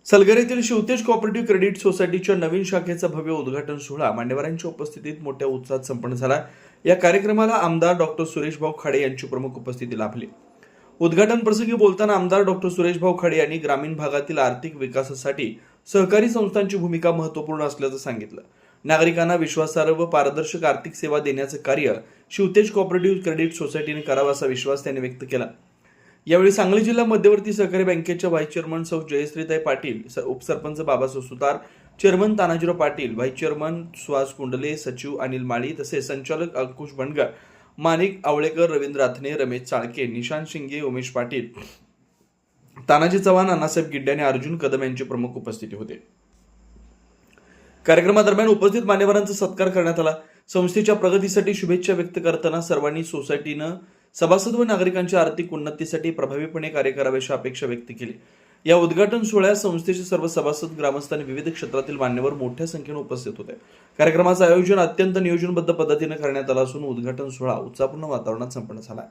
सलगर येथील Shivtej cooperative credit सोसायटीच्या नवीन शाखेचा भव्य उद्घाटन सोहळा मान्यवरांच्या उपस्थितीत मोठ्या उत्साहात संपन्न झाला। या कार्यक्रमाला आमदार डॉक्टर सुरेशभाऊ खाडे यांची प्रमुख उपस्थिती लाभली। उद्घाटन प्रसंगी बोलताना आमदार डॉक्टर सुरेशभाऊ खाडे यांनी ग्रामीण भागातील आर्थिक विकासासाठी सहकारी संस्थांची भूमिका महत्त्वपूर्ण असल्याचं सांगितलं। नागरिकांना विश्वासार्ह व पारदर्शक आर्थिक सेवा देण्याचं कार्य शिवतेज कोऑपरेटिव्ह क्रेडिट सोसायटीने करावा असा विश्वास त्यांनी व्यक्त केला। यावेळी सांगली जिल्हा मध्यवर्ती सहकारी बँकेच्या व्हाईस चेअरमन सौ जयश्रीताई पाटील, उपसरपंच Babasaheb Sutar, chairman Tanajirao Patil, vice chairman Suhas Kundle, सचिव अनिल माळी तसेच संचालक अंकुश बनगर, माणिक आवळेकर, रवींद्र राथने, रमेश चाळके, निशांत शिंगे, उमेश पाटील, तानाजी चव्हाण, अण्णासाहेब गिड्डे आणि अर्जुन कदम यांची प्रमुख उपस्थिती होते। कार्यक्रमादरम्यान उपस्थित मान्यवरांचा सत्कार करण्यात आला। संस्थेच्या प्रगतीसाठी शुभेच्छा व्यक्त करताना सर्वांनी सोसायटीनं सभासद व नागरिकांच्या आर्थिक उन्नतीसाठी प्रभावीपणे कार्य करावे अशी अपेक्षा व्यक्त केली। या उद्घाटन सोहळ्यात संस्थेचे सर्व सभासद, ग्रामस्थ आणि विविध क्षेत्रातील मान्यवर मोठ्या संख्येने उपस्थित होते। कार्यक्रमाचं आयोजन अत्यंत नियोजनबद्ध पद्धतीने करण्यात आलं असून उद्घाटन सोहळा उत्साहपूर्ण वातावरणात संपन्न झाला।